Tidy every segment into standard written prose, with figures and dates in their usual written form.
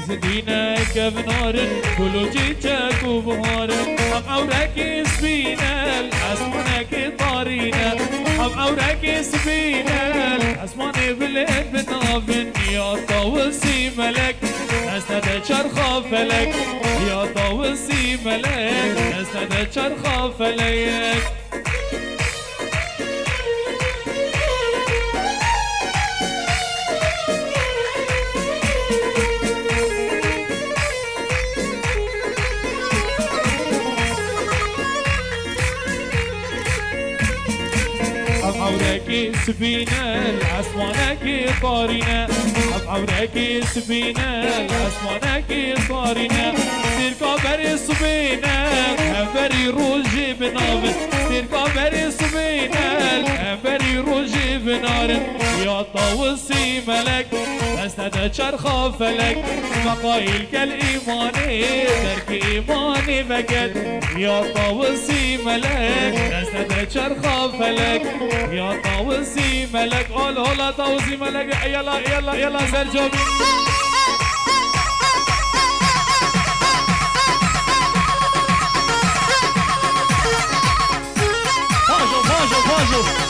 زدينك بنار كلو جيتك وبهار حب عورك سبينا الأسمانك طارينا حب عورك سبينا الأسمان بلد بنابن يا طاوسي ملك أستدى شرخة فلك يا طاوسي ملك أستدى شرخة فلك عورك سفينة الأسمانك طارينا عورك سفينة الأسمانك طارينا تركا بري صبينا بري روجي بنار تركا بري صبينا بري روجي بنار يا طاوسي ملك أستدى شرخة فلك مقايل كالإيماني ترك إيماني بكت يا طاوسي ملك أستدى شرخة فلك يا طاوسي ملك قول هلا طاوسي ملك يلا يلا يلا سرجوبي فاجو فاجو فاجو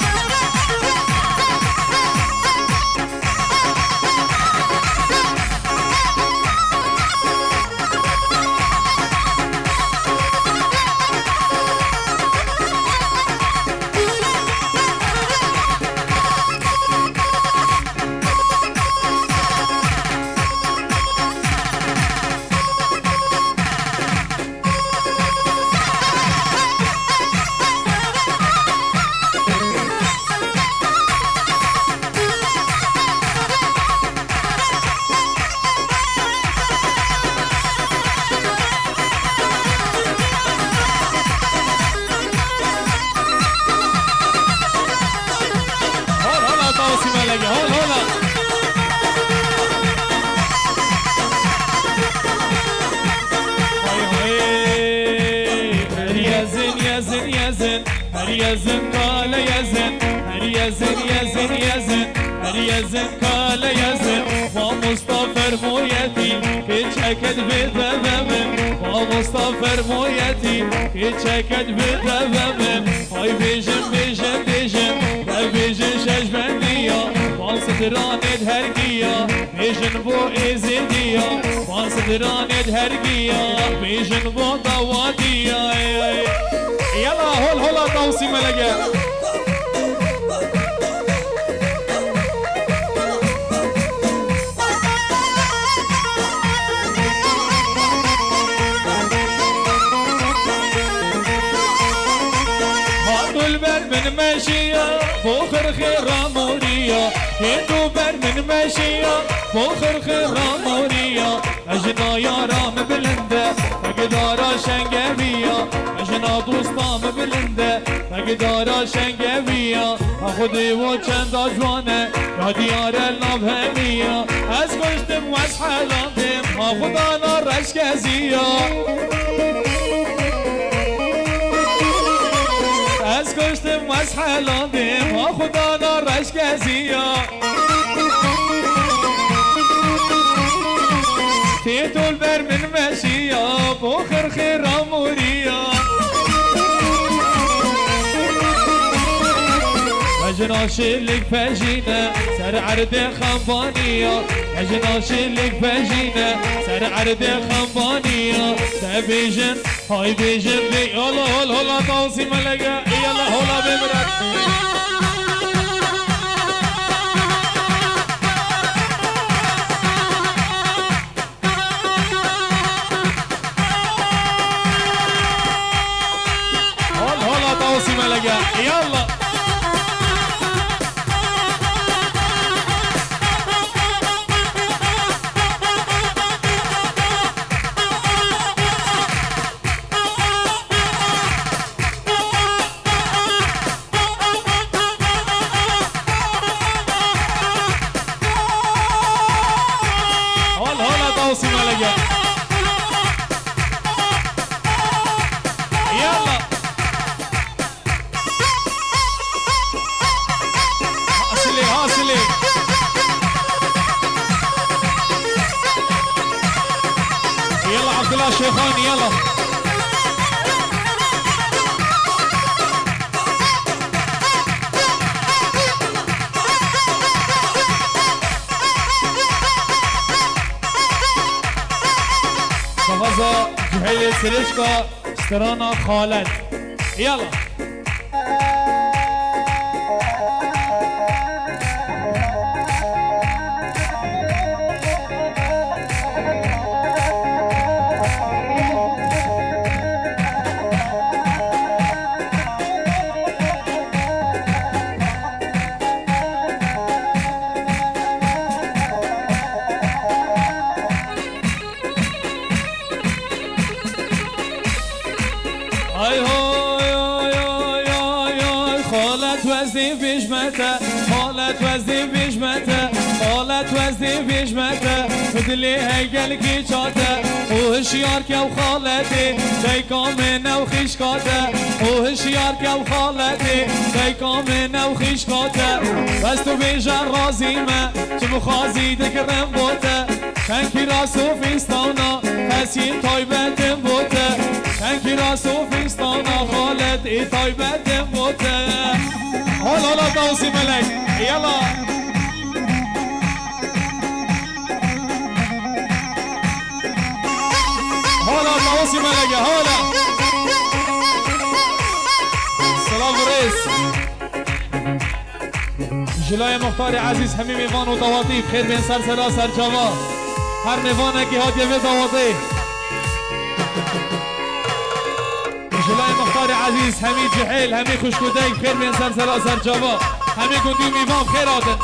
يزن قال يزن يزن يزن يزن يزن قال يزن ومصطفى مويتي كيتشكد بذبم ومصطفى مويتي كيتشكد بذبم هاي بيجن بيجن بيجن بيجن شجبندية وانصدراني هرقية بيجن بو إزيدية وانصدراني هرقية بيجن بو ضوادية يلا هول هولا طاوسي ملقا هاتو البر من ماشية بوخر خيرا مورية هاتو بر من ماشية بوخر خيرا مورية اجنا يا رام بلنده فقدارا شنقبية اجنا دوستام بلنده فقدارا شنقبية اخذي و چند اجوانه یا دیار النبهمیه از کشتم و از حلاندم خدانا رشکزیه از کشتم و از حلاندم خدانا رشکزیه تيتو البر من ماشية بوخر خير امورية اجنا شلك فاجينا سر عرض خنبانية اجنا شلك فاجينا سر عرض خنبانية تبيجن هاي بيجن بي يلا هلا هلا طاوسي ملقا يلا هلا بمرك يلا هلا طوسي ملقا يلا عبدالله شيخاني يلا غزة جهيل سريشكا سترانا خالد يلا حالت وزی بیشمته حالت وزی بیشمته بدلی هیگل کی چاته او هشیار که او خالتی دیکام نو خیشکاته او هشیار که او خالتی دیکام نو خیشکاته بس تو بیجر رازیمه چه مخازی دکرم بوته کنکی را صوفیستانا حسین تایبتم بوته کنکی را صوفیستانا خالد ای تایبتم بوته هلا دوسي ملك يلا هلا دوسي ملك هلا سلام رئيس جلای مختار عزیز همه میوان و دواتی بخیر بین سر سرا سر جوا هر میوانه که هاتیه به دواتی جلای مختار عزیز همی جحیل همی خوشکودک بخیر بین سر سرا سر جوا همی گندی میوان بخیر آدن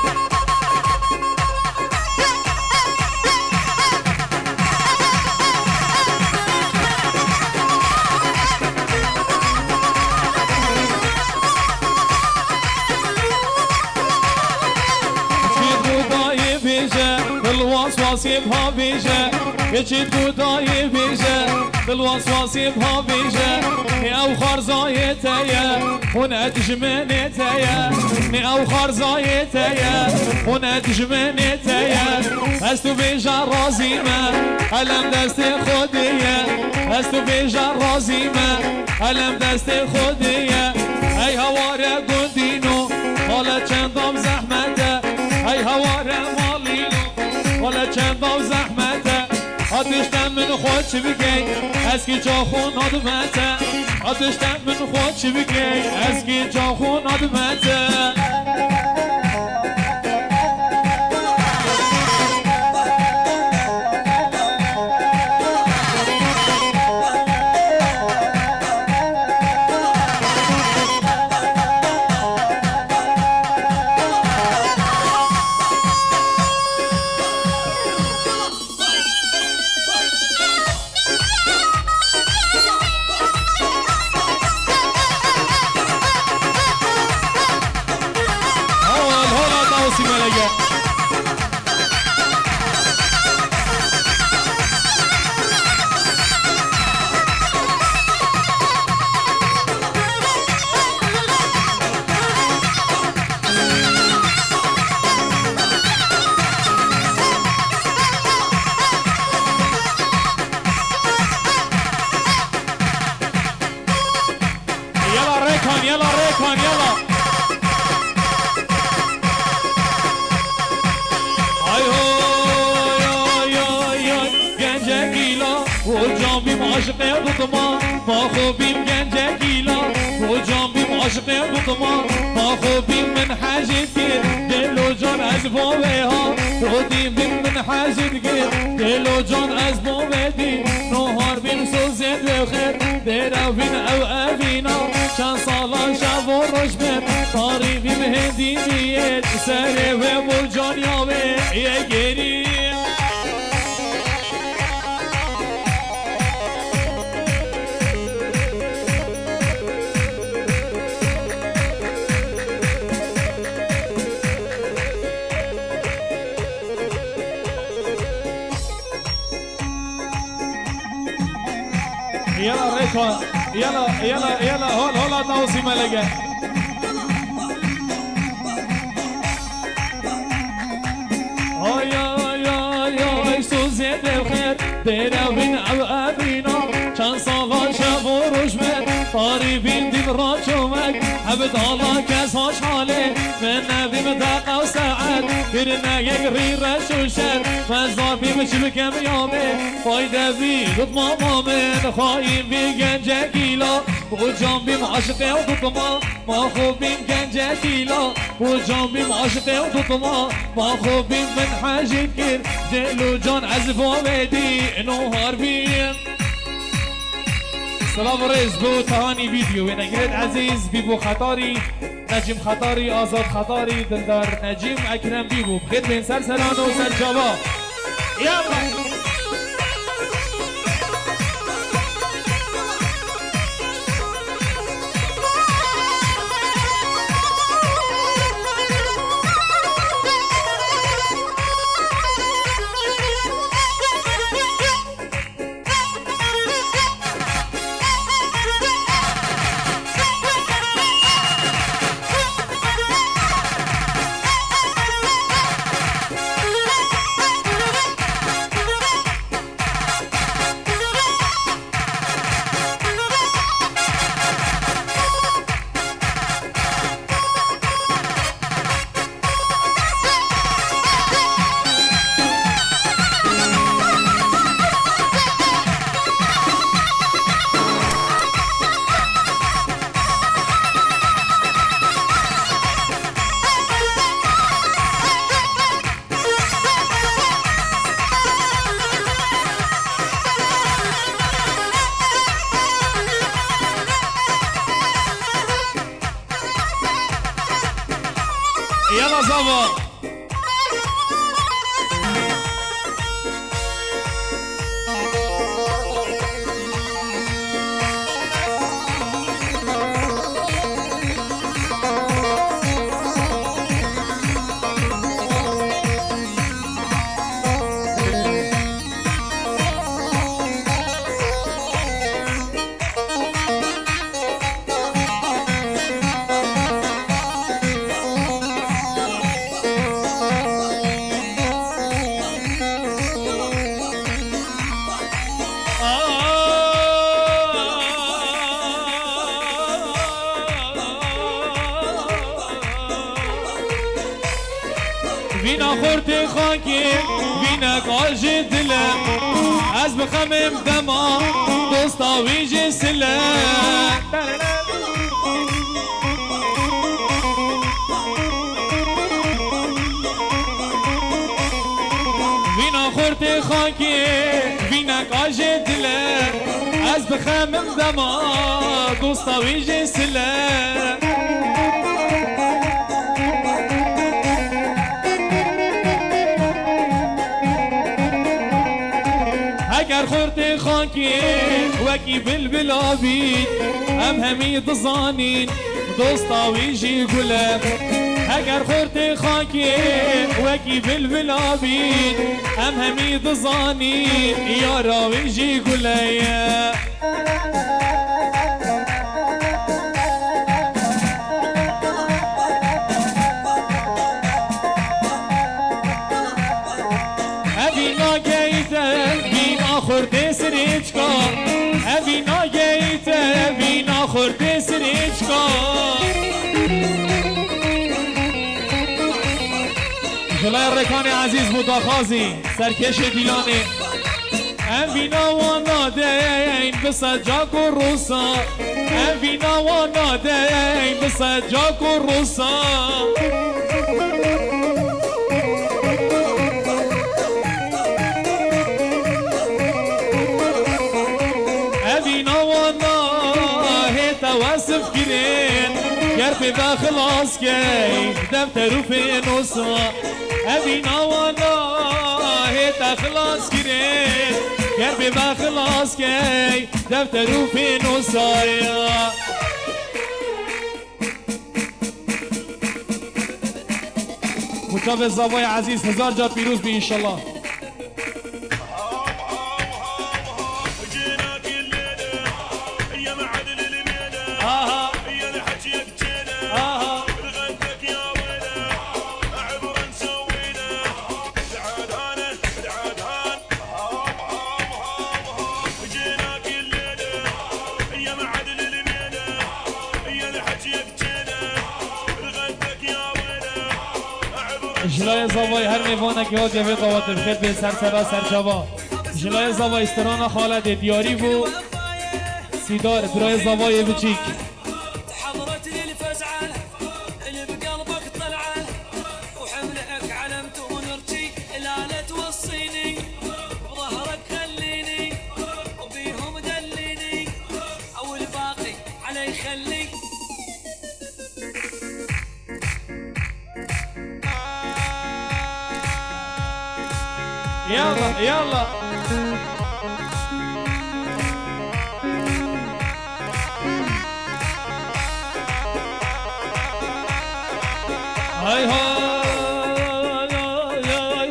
الوسواس بها بيجا يجيد قداي بيجا الوسواس بها بيجا ني او خرزايتيا هنا تجمنيتيا ني او خرزايتيا هنا تجمنيتيا استو بيجا رازيمه علم دست خوديه استو بيجا رازيمه علم دست خوديه اي هواره قندينو حالا چندام زحمته اي هواره مالينو ولا چند و زحمته آتشتن من خود چی بگی از کی جا خون آدمته آتشتن من خود چی بگی از کی جا خون آدمته يلا ريكون يلا اي هو يا جنجيلا وجنبي معشقه بطما ما خوبي جنجيلا وجنبي معشقه بطما ما خوبي من حاجتك دلو جان از بوها ودي من حاجتك دلو جان از بودي نهار بين سوزت بخير درا بين او ابينا چند سالا شب و روش بیم تاری بیم هندینیت سر و مرجان یاوه یه گری يلا ريكون يلا هلا توصي ملقا يا سوزي بالخير دينا بين بود الله کس هاش حاله من نبیم دقا و ساعت کرنا یک ری رش و شد فزار بیم چی بکم یامه فایده بی دوت ماما من خواهیم بی گنجه گیلا و جان بیم عاشقه و دوت ما خوب بیم گنجه گیلا و جان بیم عاشقه و دوت ما خوب بیم من حاجید کر دل و جان عزف و بدی نوهار بیم سلام رئیس بو تهانی ویدیو نگرد عزیز بیبو خطاری نجیم خطاری آزاد خطاری دلدار نجیم اکرم بیبو بخیر بین سر سران و سر جواب یالا يلا زبط وینا خورت خاکی وینا کاج دلم از بخمم دما دوستا ویج سلم وینا خورت خاکی وینا کاج دلم از بخمم دما دوستا ویج سلم اگر خورت خاکی وکی بلبل آبید هم همید زانین دوستا ویجی گلم اگر خورت خاکی وکی بلبل آبید هم همید زانین یارا ویجی گلم ابینا گیتم خورده سریچکا اوینا گیته اوینا خورده سریچکا جلای رکان عزیز مداخازی سرکش دیلانه اوینا وانا دین بسجاک و روسا اوینا وانا دین بسجاک و روسا تواسف كرين كرفي خلاص كي دفتر في نصا أبينا وانا هيتا خلاص كرين كرفي خلاص كي دفتر في نصا متابع زاوية عزيز هزار جار فيروز بي إن شاء الله يا جلای زوای هر میوانه که هات یه دعوت بخیر به سرسرا سرچابا جلای زوای استران خالد دیاری بو سیدار برای زوای بچیک تحضرت للفزعه اللي بقلبك طلعه وحملك علمته ونرجي لا لا توصيني بظهرك خليني وبيهم دليني او الباقي علي خلي يلا يلا هاي هاي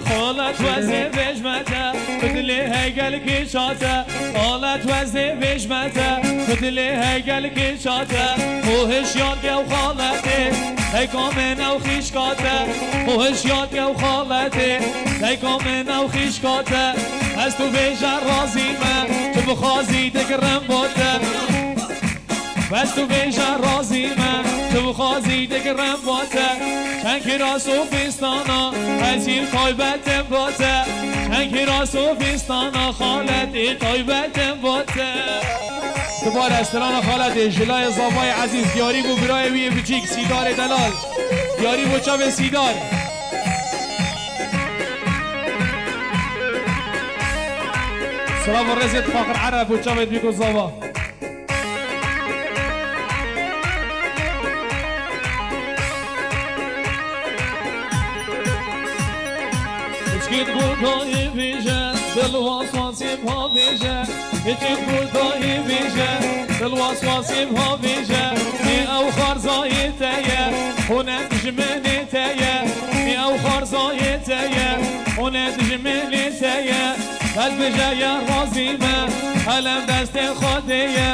خالت وزي بجمته بدلي هيقل كيشاته خالت وزي بجمته بدلي هيقل كيشاته وهش يالقى وخالتي هيكم من او خيشكاته وهش يالقى وخالتي هيكم من او خيشكاته هستو بيجا رازيمه تبخازي تكرم بوته بس تو بیشتر راضی من تو خواهی دگرم باته چنکی را صوفیستانا هزیر تایبتم باته چنکی را صوفیستانا خالتی تایبتم باته دوباره استران خالتی جلای زابای عزیز دیاری بو برای وی بچیک سیدار دلال دیاری بو چاو سیدار سلام و رزت فقر عرب بو چاو بیگو زابا Git buradayı bize, dil vasvasım ha bize. Git buradayı bize, dil vasvasım ha bize. Mi ev xarzayı teye, hone dijmeni teye. Mi ev xarzayı teye, hone dijmeni teye. Ez bize ya razime, elem deste khodiye.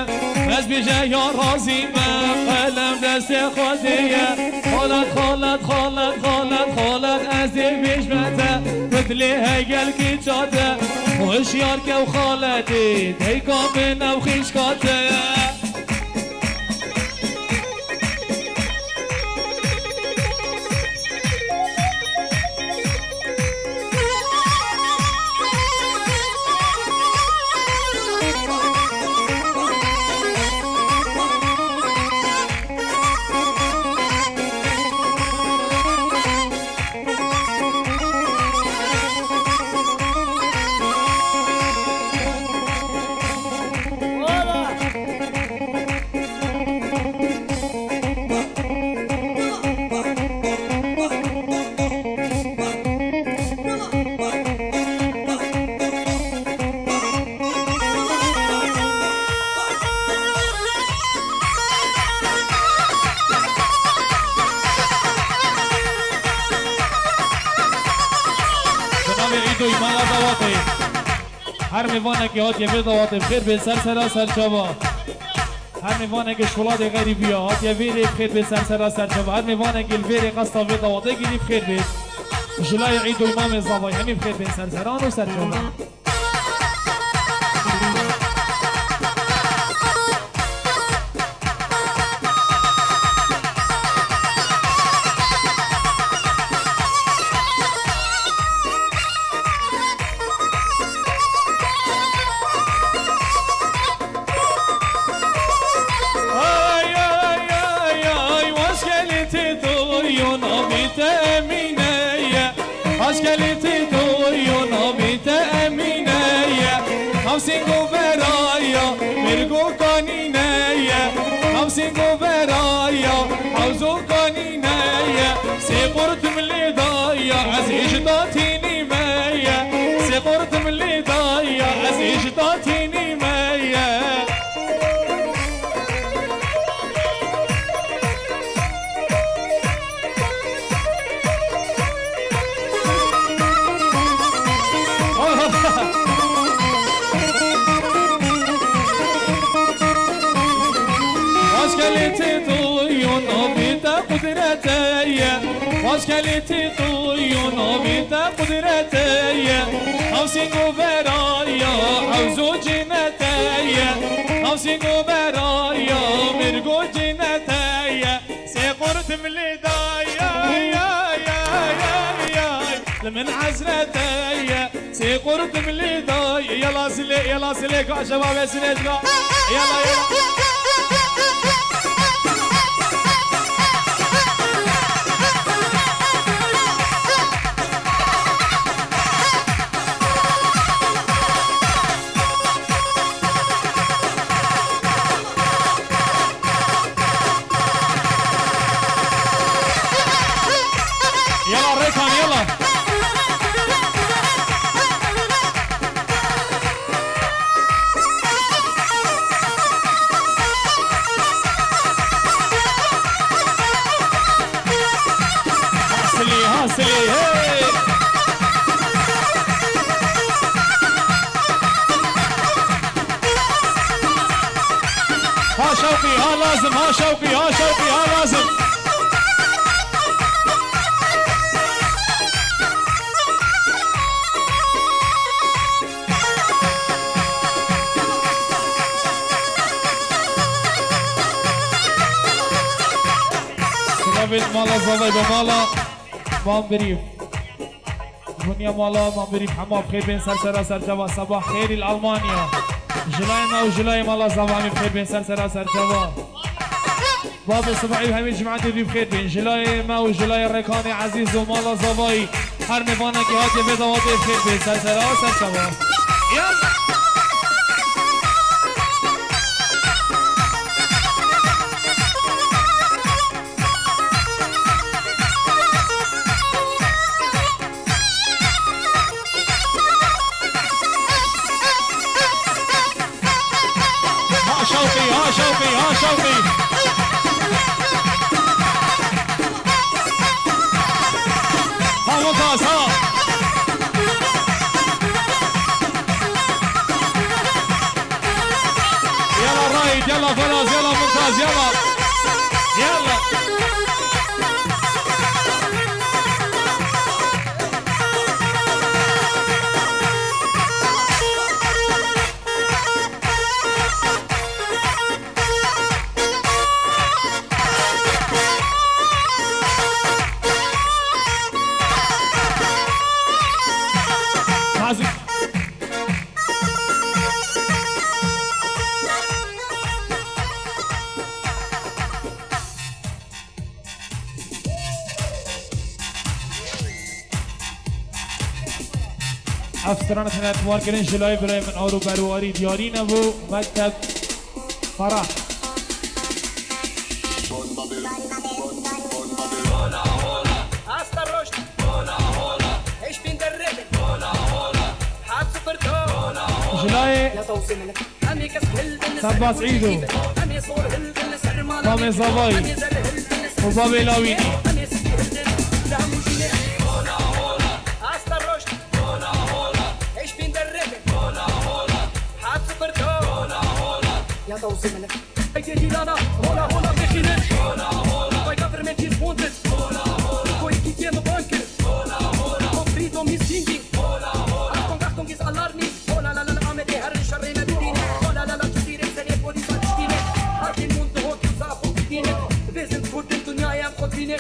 Ez bize ya razime, elem deste khodiye. Khalat khalat khalat khalat khalat ez bişmete. بدلي هيقل كي جاته وهشيار كو خالتي ديكا من او خيشكاته هر میوانه که هات یه دعوت بخیر به سرسرا سرچابا هر میوانه که شکلات غریبی هات یه ویری بخیر به سرسرا سرچابا هر میوانه که الویری قصدا به دعوت گیری بخیر به جلای عید و امام زوای همین بخیر به سرسران و سرچابا Askeliti doyuna bite emineye Hamsingu veraya mirgu kanineye Hamsingu veraya havzu kanineye Sekurtum lidaya aziz datini meye Sekurtum lidaya aziz datini meye Vaskeliti duyuna bite kudreteye Havsingu veraya havzu cineteye Havsingu veraya mirgu cineteye Sekurtum lidaya ya ya ya من حسرتي سيقرد من ليداي يلا سلي يلا سليك يا شباب يا سليك يلا يلا ها شوقي ها لازم ها شوقي ها شوقي ها لازم سلامت مالا زوضي بمالا مام بريف دنيا مالا مام بريف حمام بخير بين سرسرة سرجوا صباح خير الألمانيا جلاينا وجلاي مالا زوامي بخير بين سرسرة سرجوا باب الصباحي وهمي جماعتي في بخير بين جلاي ما وجلاي الركاني عزيز ومالا زواي هر مفانا كي هاتي بيضا واتي بخير بين سرسرة سرجوا يلا شوقي ها شوقي ها شوقي ها ممتاز ها يلا رايد يلا خلاص يلا ممتاز يلا يلا افسرانة الاتوار كرين جلاي براي من اورو برواري ديارين ابو مكتب فرح جلاي سباس عيدو مامي صباي وبابي لاويني Ja, da sind wir nicht. Bei dir die Lana, hola, hola, beginnen. Hola, hola. Bei government is wanted. Hola, hola. Koi kikie no banker. Hola, hola. Confrito mi singing. Hola, hola. Achtung, Achtung, ist alarming. Hola, la, la, la, amete, herre, sharre, medine. Hola, la, la, tusire, sene, polisa, stine. Hat den Mund, hot, yusa, hotine. Wir sind gut in Dunya, ja, Kotine.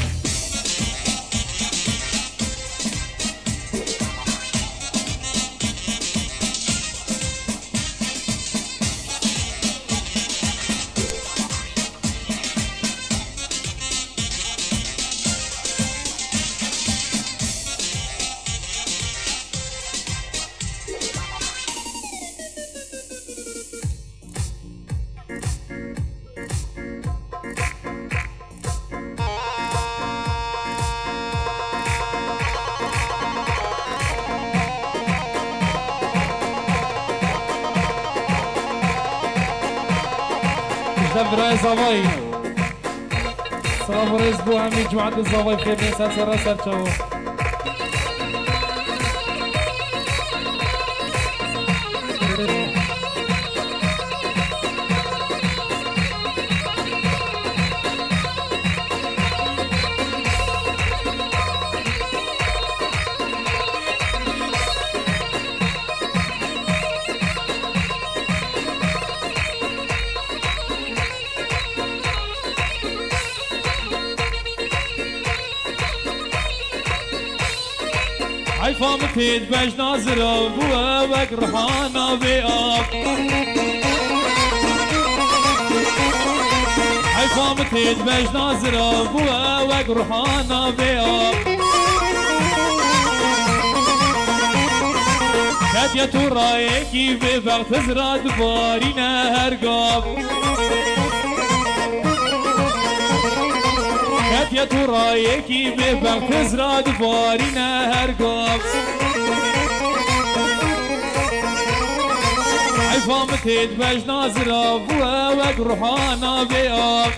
براي زواي صلاة رئيس بو عمي جماعة الزواي بخير من سر شو حيفا متيد باش نازر بوا وقرحانا بياب حيفا متيد باش نازر بوا وقرحانا بياب كاتيا تورايكي ببغت زراد بارينا هرقاب كاتيا تورايكي ببغت زراد بارينا هرقاب حيفا متيد باش نازر بوا وقرحانا بياب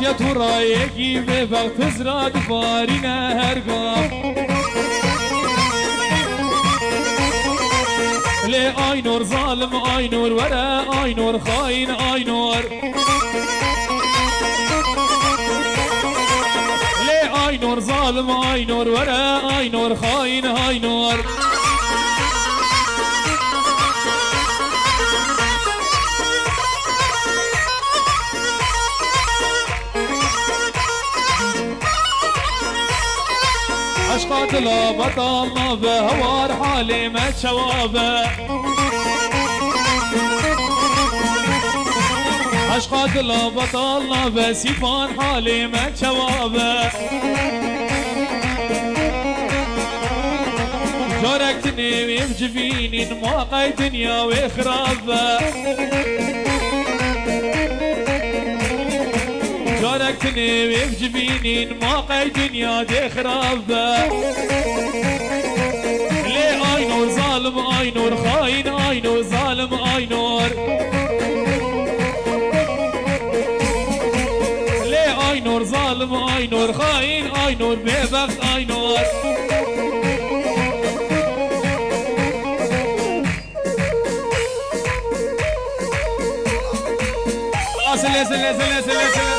يا تورايكي ببغت زراد بارينا هرقاب لي اينور ظالم اينور ولا اينور خاين اينور لي اينور ظالم اينور ولا اينور خاين اينور عشقات لا بطلنا بهوار حالي ما شوابه عشقات لا بطلنا بسيفان حالي ما شوابه جاركتني ويبجفيني نمواقع دنيا وخرابه جاركتني ويبجفيني نمواقع دنيا دي خرابه ليه اينور ظالم اينور خاين اينور ظالم اينور ليه اينور ظالم اينور خاين اينور ببخت اينور اسل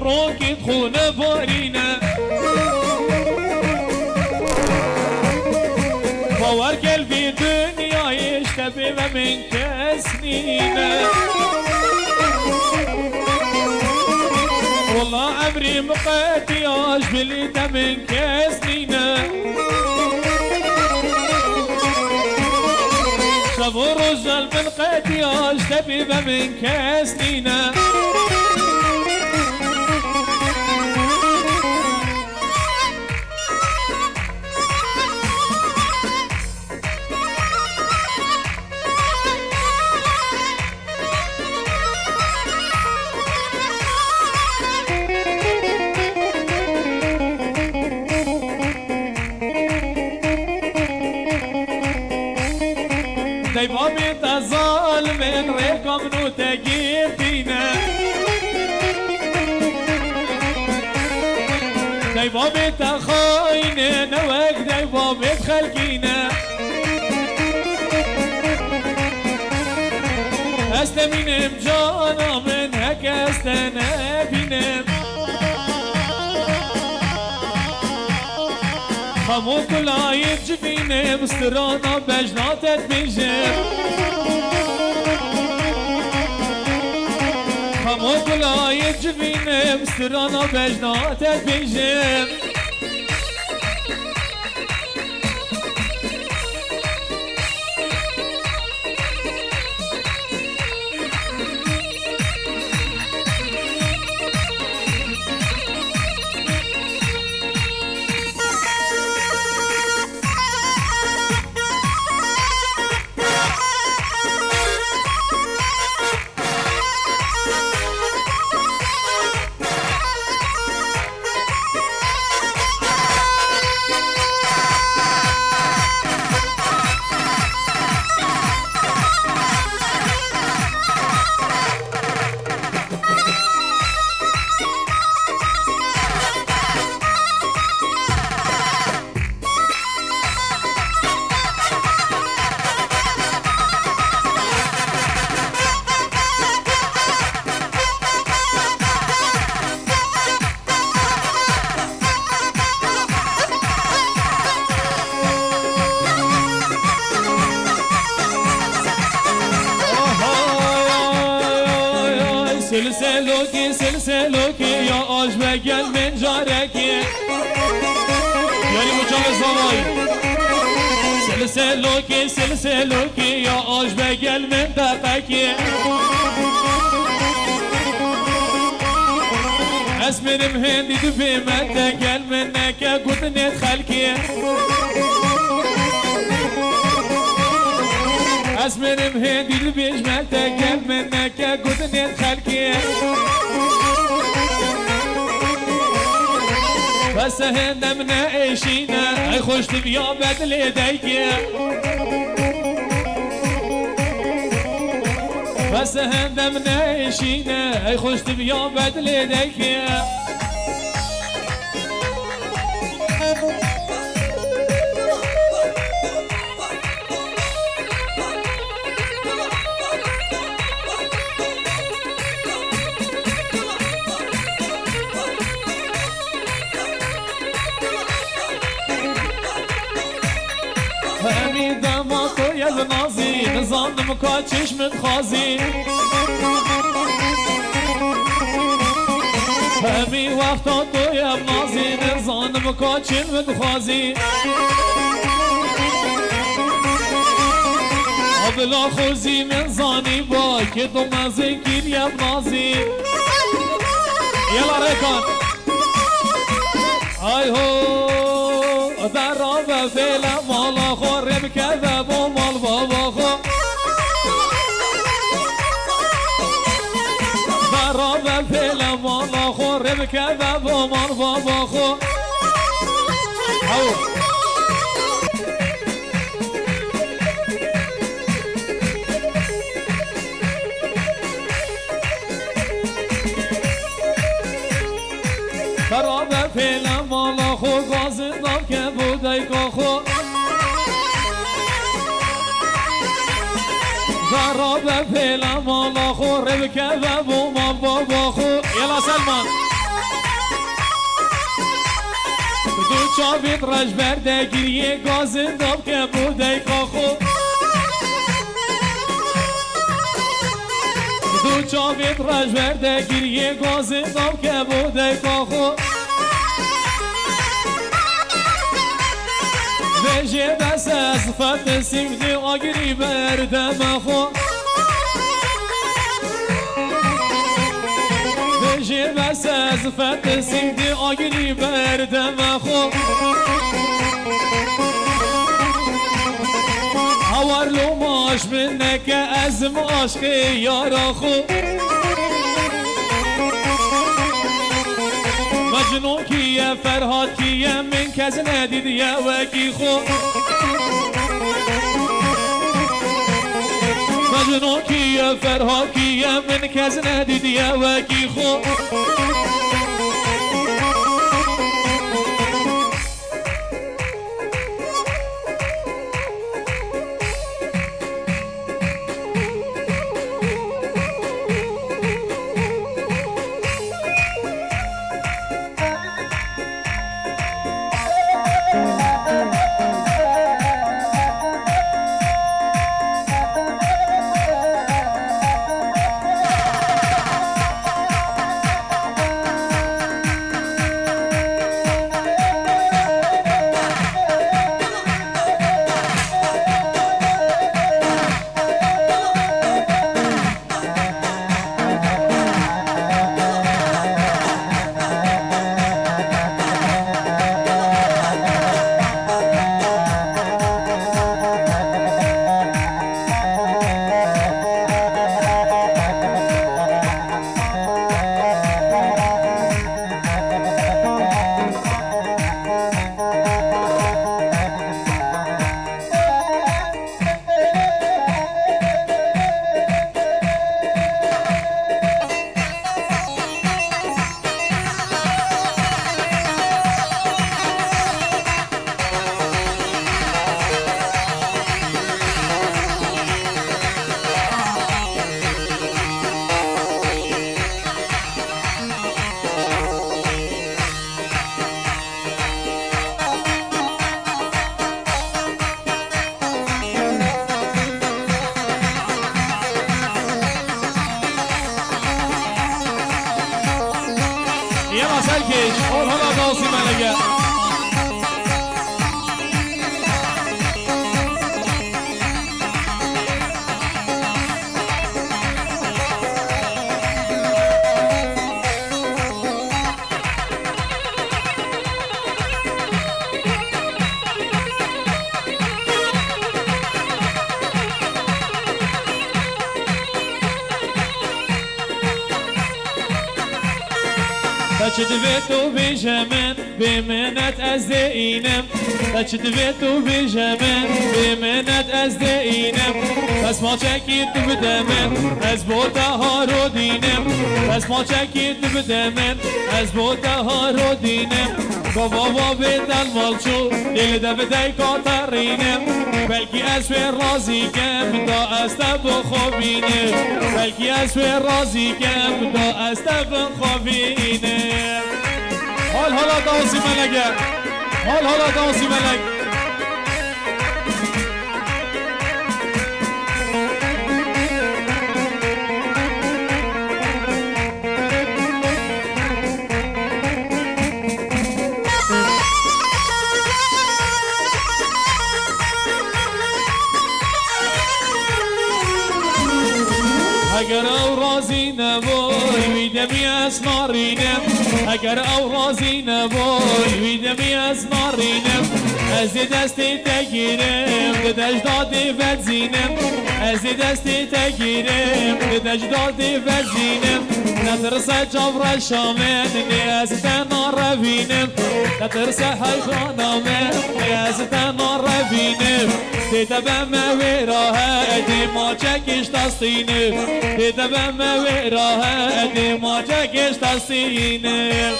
روكي تخون بارينا باور قلبي دنيا يشتبه من كسنينا والله عمري مقاتياش بليده من كسنينا شافوا رجال من قاتياش تبيبه من كسنينا دايما بيتظل من ريكم نوتاقيتينا دايما بيتخاين نواك دايما بيتخلقينا استمين بجانا من هك استنابينا خمو كل عيد جفيني مسترانا بجناتت بيجيب خمو كل عيد جفيني مسترانا بجناتت بيجيب سلسلوکی سلسلوکی یا آج بگل من جارکی یعنی مجاب زوایی سلسلوکی سلسلوکی یا آج بگل من دقکی اسمرم هندي دبي مدى قال منك قلت خلكي اسمرم هندي دبي مدى قال منك قلت خلكي بس هندا من ايشينا اي خوش تبيا بدل يديك بس هندا من ايشينا اي خوش تبيا بدل يديك همي دماغو يا النازي نظام مكاتش من خازي همي وقتاتو يا نازي نظام مكاتش من خازي ابلا خوزي من زاني باكي دو مزكير يا نازي يلا ريكان هاي هو ضرب فيلا مالا خرب كذب ومال بابا خو ضرب فيلا مالا خرب كذب ومال بابا خو ضرب فيلا مالا خو غازي خو ضرب فيلا مالا خو ربكذب وما بابا خو يلا سلمان دو چاوید رج برده گریه گازنداب که بوده خو دو چاوید رج برده گریه گازنداب که بوده خو بجي بس صفت سيفدي واقري بردم خو بجي بس صفت سيفدي واقري بردم خو هوار لو ماش منك ازم عشقي يا خو مجنون کیه فرهاد کیه من کس ندید یا وکی خو مجنون کیه فرهاد کیه من کس ندید یا وکی خو دویتو بیجمن بمنت از دینم دویتو بیجمن بمنت از دینم پس ما چکید بدمن از بوده ها رو دینم پس ما چکید بدمن از بوده ها رو دینم بابا بدل مالچو دل ده بدای کاترینم بلکی از به رازی کم دا از تب خوبینم بلکی از به رازی کم دا از تب خوبینم حالا دانسی ملگه حالا دانسی ملگ اگر او راضی نبای ویدمی از نارینم اگر او راضی نبای ویدمی از نارینم از دستی تگیرم دد اجدادی وزینم از دستی تگیرم دد اجدادی وزینم نترسه جبر شامن نیاز تنها روینم نترسه حیخانامن نیاز تنها روینم دیده به مویراه ما چکش تستینم دیده به مویراه ما چکش تستینم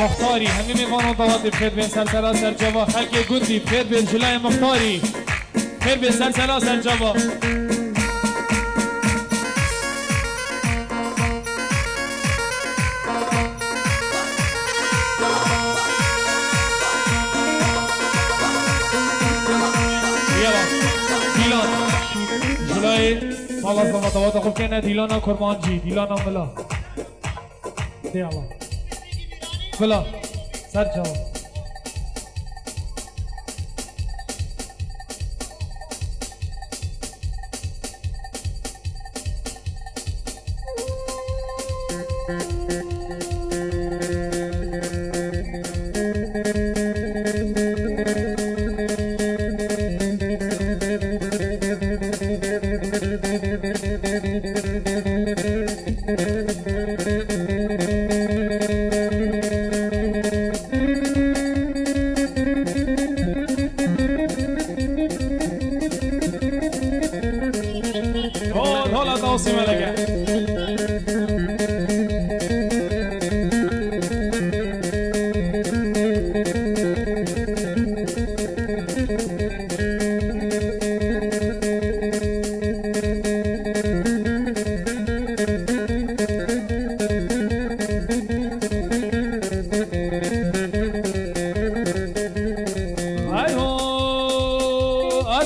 مختاری همین میوانان دوات بخیر بین سلسله سر جوا خلق گندی بخیر بین جلای مختاری بخیر بین سلسله سر جوا دیلان جلای مالاز با دوات خوب کنه دیلانا کرمانجی دیلانا ملا دیالا بلا سر جواب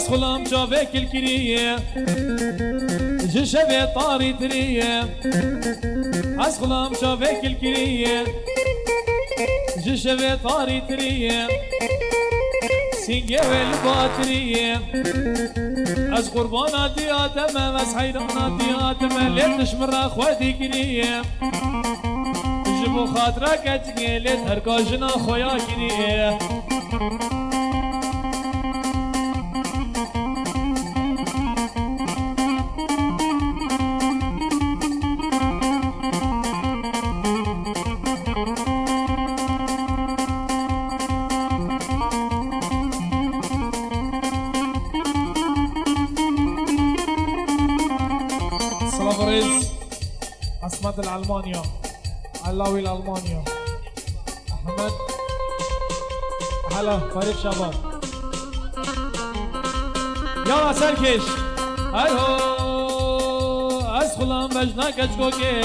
خلام جاوك الكريه جشبه طاري تريه خلام جاوك الكريه جشبه طاري تريه سنگه والباتريه از قربانا دياتم از حيرانا دياتم ليتش مرة اخواتي كريه جبو خاطرك اتقلت هركاجنا خويا كريه عصمت الألمانيا علاوي الألمانيا أحمد هلا فريق شباب يلا سركش هلو أسخلان بجناك أجكوكي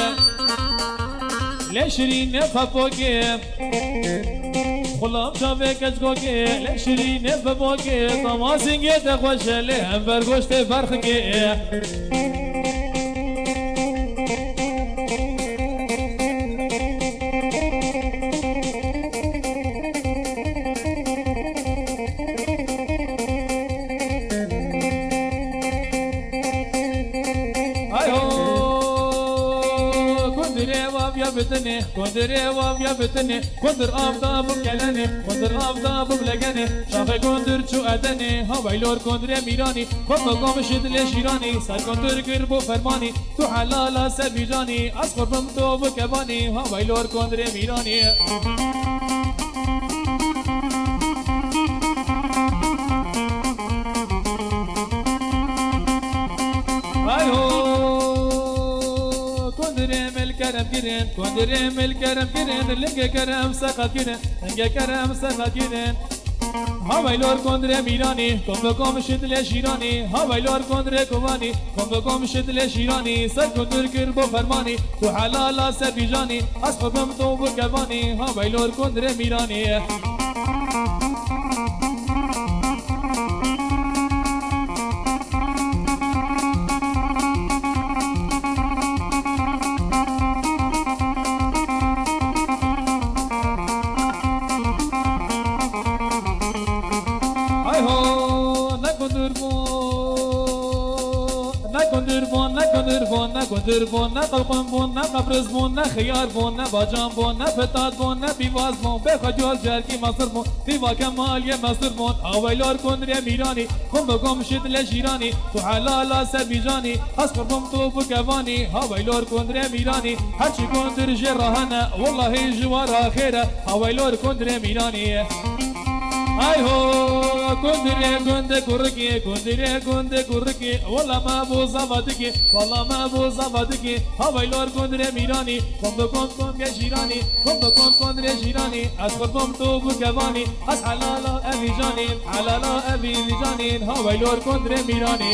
لشرين نفبوكي خلام شافك أجكوكي لشرين نفبوكي طماسين جيتك وشلي هم برگوشت برخكي كندري وابيا بتني كندري وابيا بتني كندر آفتاب بكلني كندر آفتاب بلگني شاخ كندر شو أدني هوايلور كندري ميراني خب قام شدل شيراني سر كندر قربو فرماني تو حلالا سبيجاني أسخر بمتو بكباني هوايلور كندري ميراني كندريم الكرم كرين كندريم الكرم كرين لنجا كرم سقط كرين لنجا كرم سقط كرين هوايلور كندري ميراني كم بكم شدل شيراني هوايلور كندري كواني كم بكم شدل شيراني سر كندر كربو فرماني تو حلالا سبيجاني أسفبم تو بكباني هوايلور كندري ميراني نکندر بون نقلقم بون نقبرز بون نخیار بون نباجان بون نفتاد بون نبیواز بون بخجول جرکی مصر بون دیوا کمالی مصر بون آویلار کندری میرانی خم بگم شدل شیرانی تو حلالا سبیجانی از قربم تو بکوانی آویلار کندری میرانی هرچی کندر جراهنه والله جوارا خیره آویلار کندری میرانی ای هو کندری کند کرکی کندری کند کرکی والله ما بو زبادکی والله ما بو زبادکی هوایلار کندری میرانی کم بکن کن شیرانی کم بکن کندری شیرانی از قربم تو بکوانی از حلالا ابی جانین حلالا ابی جانین هوایلار کندری میرانی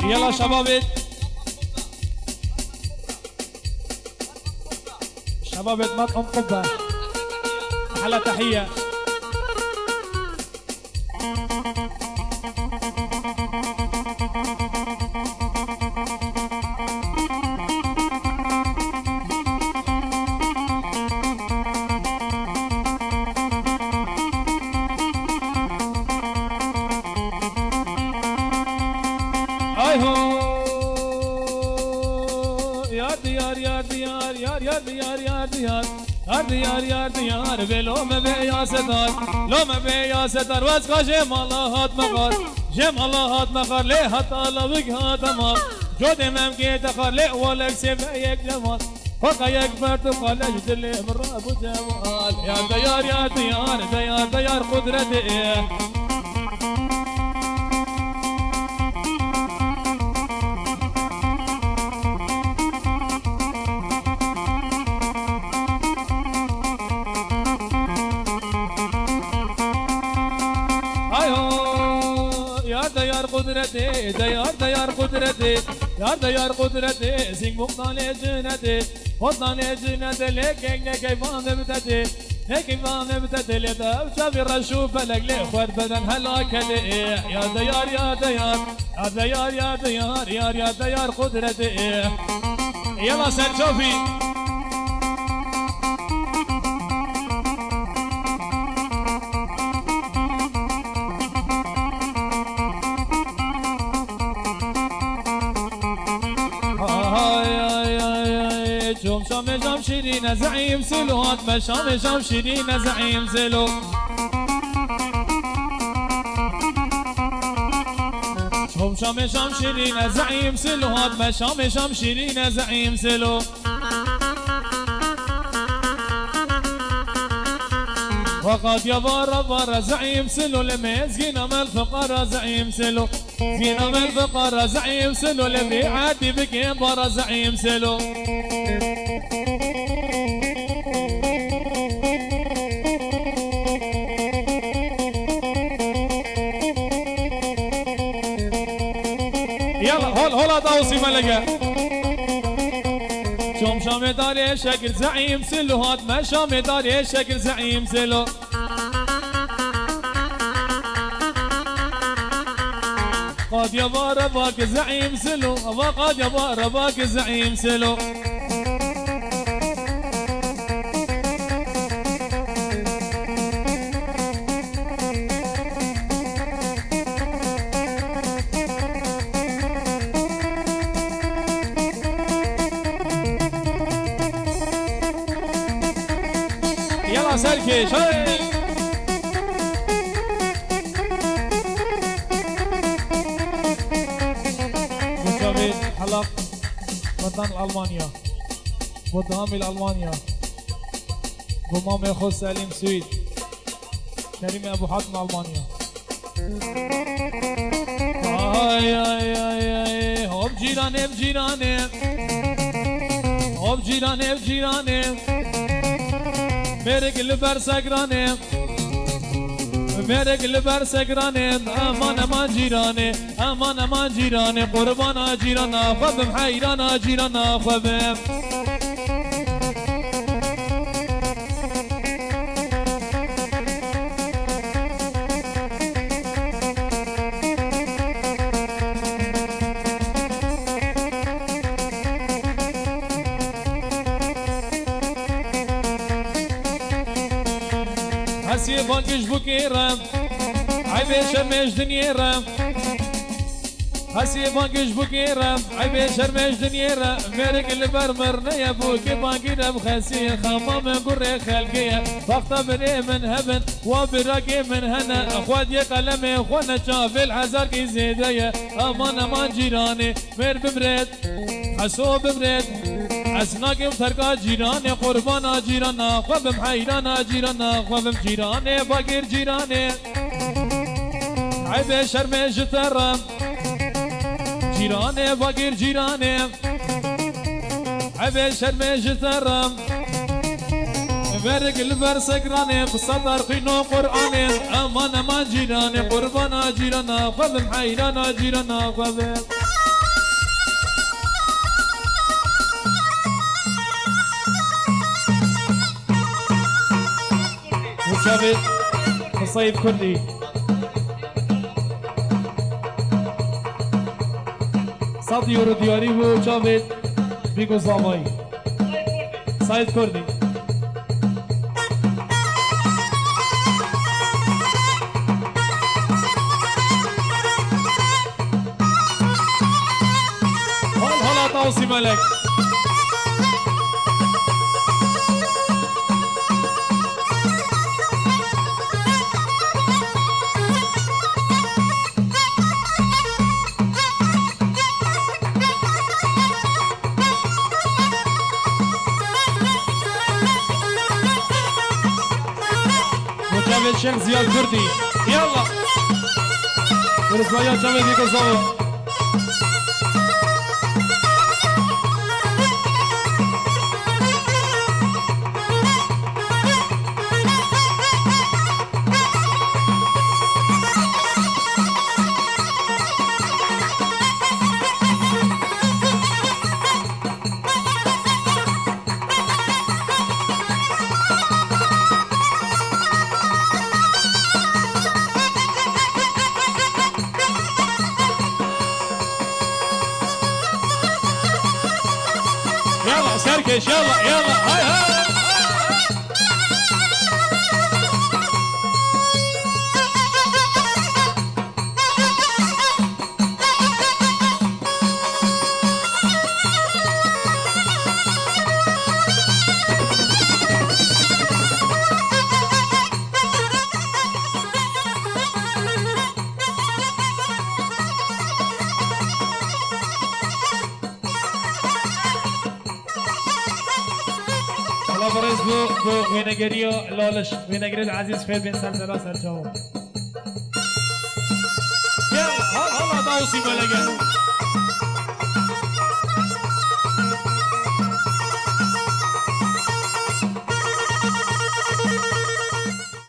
يلا شبابت شبابت مطعم قبة على تحية اي هو يا ديار يا ديار يا ديار يا ديار يا ديار يا ديار بلو ما بيا ستار لو ما بيا ستار واسقا جم الله هات مقار جم الله هات مقار ليه حتى لبك هات مار جو دمم كي تخر ليه ولك سبيك جمال فقا يكبر تقال اجد اللي من راب جمال يا ديار يا ديار ديار ديار قدرتي قدرتي ديار قدرتي يا ديار قدرتي زين مقطان جنتي وطن جنتي لك كيفان بتتي كيفان بتتي لتبشى الرشوف فلك لي خد بدن هلاك يا ديار يا ديار يا ديار يا ديار يا ديار قدرتي يلا سرجوفي شام شيرين زعيم سلوات ما شام شيرين زعيم سلو شام شيرين زعيم سلوات ما شام شيرين زعيم سلو وقد يبار زعيم سلو لما زينا من الفقر زعيم سلو زينا من الفقر زعيم سلو لما عادي بك بار زعيم سلو يلا هولا توصي ملقا شام داري شكل زعيم سلو هات ما شام داري شكل زعيم سلو قد يبار باك زعيم سلو وقد يبار باك زعيم سلو يلا سركش هاي مجاوب حلق وطن ألمانيا ودهامي لألمانيا بمام خو سليم سويد كريم أبو حاتم ألمانيا آي آي آي آي هوب جيرانم جيرانم هوب جيرانم جيرانم مرق لبر سگرانم مرق لبر سگرانم امان امان جیرانه امان امان جیرانه قربان جیرانا خوبم حیران جیرانا خوبم هسي فانكش بكيرم عيبي شرمش دنيرم هسي فانكش بكيرم عيبي شرمش دنيرم مرق البرمرنا يا بوكي باقينا بخسي خمام قري خلقية وقت بري من هبن وبرقي من هنا اخوات قلمي اخوانا شاف الحزار كي زيدية امان امان جيراني مر ببرد حسو ببرد اسناقم تركا جيراني قربانا جيرانا خوبم حيرانا جيرانا خوبم جيراني باقير جيراني عيب شرمي جترم جيراني باقير جيراني عيب شرمي جترم فرق البر سكراني بصدر قينو قرآني امان امان جيراني قربانا جيرانا خوبم حيرانا جيرانا خوبم مجاوب مصيف كردي صد يورو دياري مجاوب بيجو زاماي صيد كردي هلا طاوسي ملك جاوید شیخ زیاد کردی یالا برسویا جاوید دیگه زاوید يلا سركش يلا يلا هاي هاي برز بو وینگری و لالش وینگری عزیز خیر بین سلسله سرچاو یلا حالا داوسی ملگه